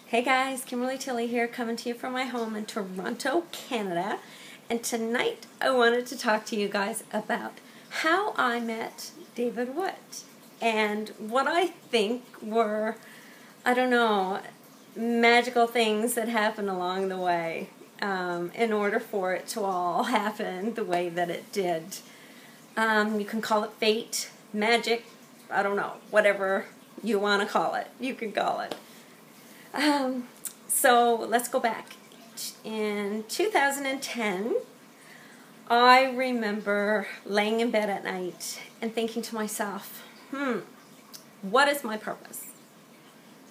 Hey guys, Kimberley Tilley here, coming to you from my home in Toronto, Canada. And tonight I wanted to talk to you guys about how I met David Wood and what I think were, I don't know, magical things that happened along the way in order for it to all happen the way that it did. You can call it fate, magic, I don't know, whatever you want to call it, you can call it. So let's go back. In 2010, I remember laying in bed at night and thinking to myself, what is my purpose?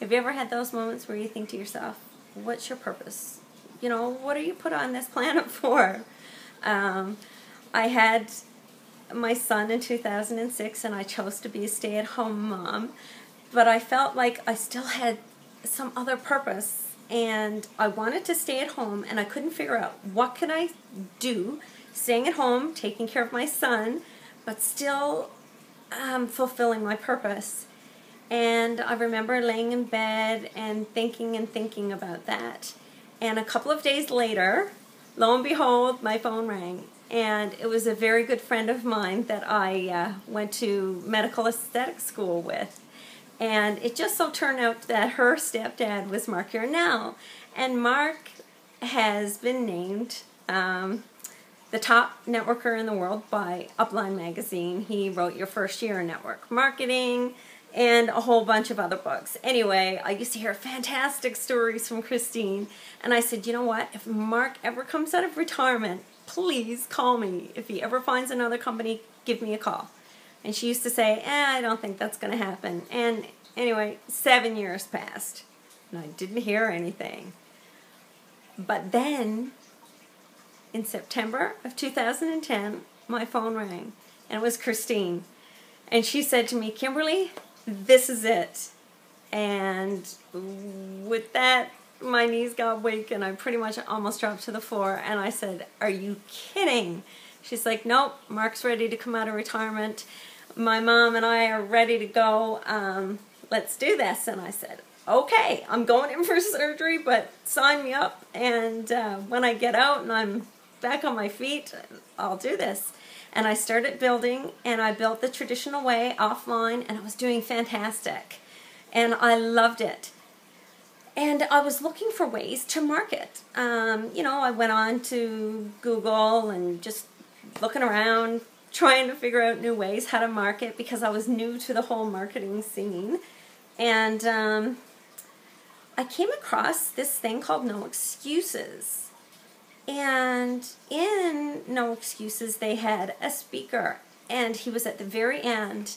Have you ever had those moments where you think to yourself, what's your purpose? You know, what are you put on this planet for? I had my son in 2006 and I chose to be a stay-at-home mom, but I felt like I still had some other purpose, and I wanted to stay at home, and I couldn't figure out what could I do staying at home, taking care of my son, but still fulfilling my purpose. And I remember laying in bed and thinking about that, and a couple of days later, lo and behold, my phone rang, and it was a very good friend of mine that I went to medical aesthetic school with. And it just so turned out that her stepdad was Mark Yarnell. And Mark has been named the top networker in the world by Upline magazine. He wrote Your First Year in Network Marketing and a whole bunch of other books. Anyway, I used to hear fantastic stories from Christine. And I said, you know what? If Mark ever comes out of retirement, please call me. If he ever finds another company, give me a call. And she used to say, I don't think that's going to happen. And anyway, 7 years passed, and I didn't hear anything. But then, in September of 2010, my phone rang, and it was Christine. And she said to me, Kimberly, this is it. And with that, my knees got weak, and I pretty much almost dropped to the floor. And I said, are you kidding? She's like, nope, Mark's ready to come out of retirement. My mom and I are ready to go. Let's do this. And I said, okay, I'm going in for surgery, but sign me up. And when I get out and I'm back on my feet, I'll do this. And I started building, and I built the traditional way offline, and I was doing fantastic. And I loved it. And I was looking for ways to market. You know, I went on to Google and just looking around, trying to figure out new ways how to market because I was new to the whole marketing scene. And I came across this thing called No Excuses. And in No Excuses, they had a speaker, and he was at the very end.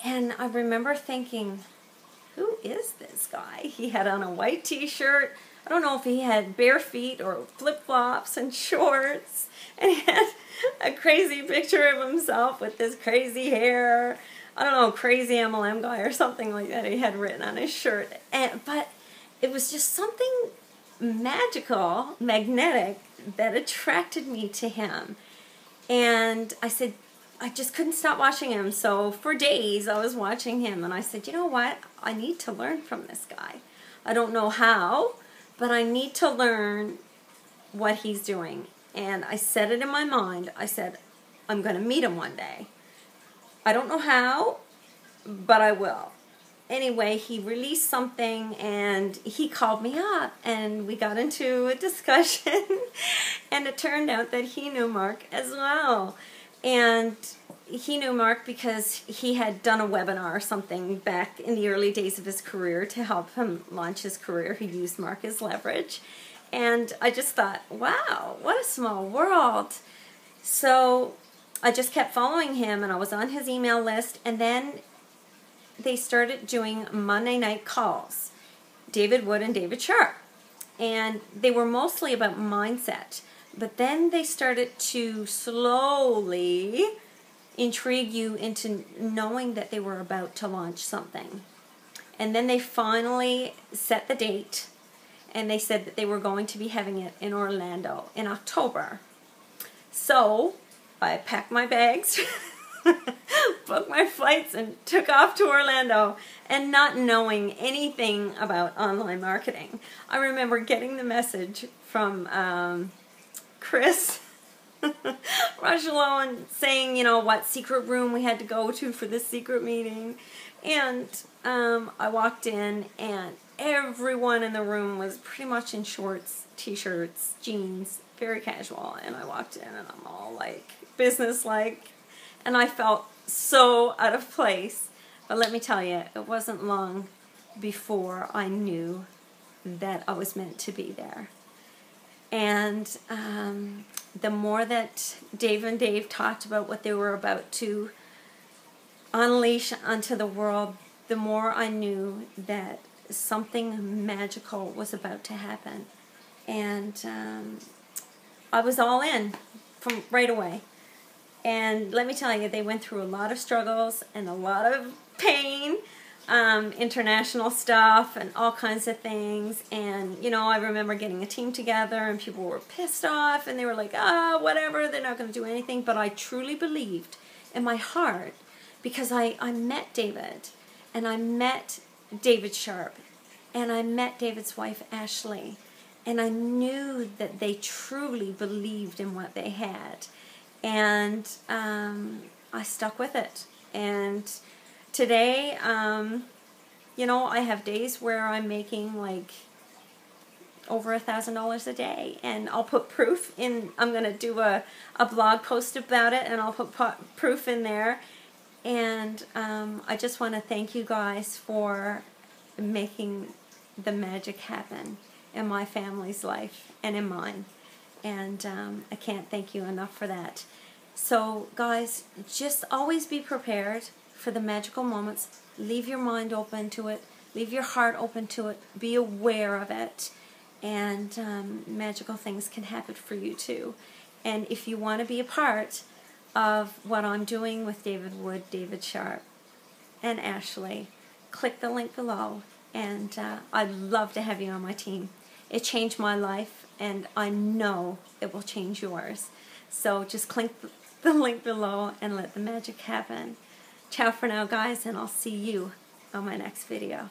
And I remember thinking, who is this guy? He had on a white t-shirt. I don't know if he had bare feet or flip-flops and shorts. And he had a crazy picture of himself with this crazy hair. I don't know, crazy MLM guy or something like that he had written on his shirt. But it was just something magical, magnetic, that attracted me to him. And I said, I just couldn't stop watching him. So for days I was watching him, and I said, you know what? I need to learn from this guy. I don't know how, but I need to learn what he's doing. And I said it in my mind. I said, I'm going to meet him one day. I don't know how, but I will. Anyway, he released something, and he called me up, and we got into a discussion, and it turned out that he knew Mark as well. And he knew Mark because he had done a webinar or something back in the early days of his career to help him launch his career. He used Mark as leverage. And I just thought, wow, what a small world. So I just kept following him, and I was on his email list, and then they started doing Monday night calls, David Wood and David Sharp. And they were mostly about mindset. But then they started to slowly intrigue you into knowing that they were about to launch something. And then they finally set the date, and they said that they were going to be having it in Orlando in October. So I packed my bags booked my flights and took off to Orlando, and not knowing anything about online marketing. I remember getting the message from Chris Rochelot saying, you know, what secret room we had to go to for this secret meeting. And I walked in, and everyone in the room was pretty much in shorts, t-shirts, jeans, very casual. And I walked in, and I'm all like business-like, and I felt so out of place. But let me tell you, it wasn't long before I knew that I was meant to be there. And the more that Dave and Dave talked about what they were about to unleash onto the world, the more I knew that something magical was about to happen. And I was all in from right away. And let me tell you, they went through a lot of struggles and a lot of pain, international stuff and all kinds of things. And, you know, I remember getting a team together, and people were pissed off, and they were like, whatever, they're not going to do anything. But I truly believed in my heart, because I met David, and I met David Sharp, and I met David's wife, Ashley, and I knew that they truly believed in what they had. And I stuck with it. And today, you know, I have days where I'm making like over $1,000 a day, and I'll put proof in. I'm going to do a blog post about it, and I'll put proof in there. And I just want to thank you guys for making the magic happen in my family's life and in mine. And I can't thank you enough for that. So guys, just always be prepared for the magical moments. Leave your mind open to it. Leave your heart open to it. Be aware of it. And magical things can happen for you too. And if you want to be a part of what I'm doing with David Wood, David Sharp, and Ashley, click the link below. And I'd love to have you on my team. It changed my life, and I know it will change yours. So just click the link below and let the magic happen. Ciao for now, guys, and I'll see you on my next video.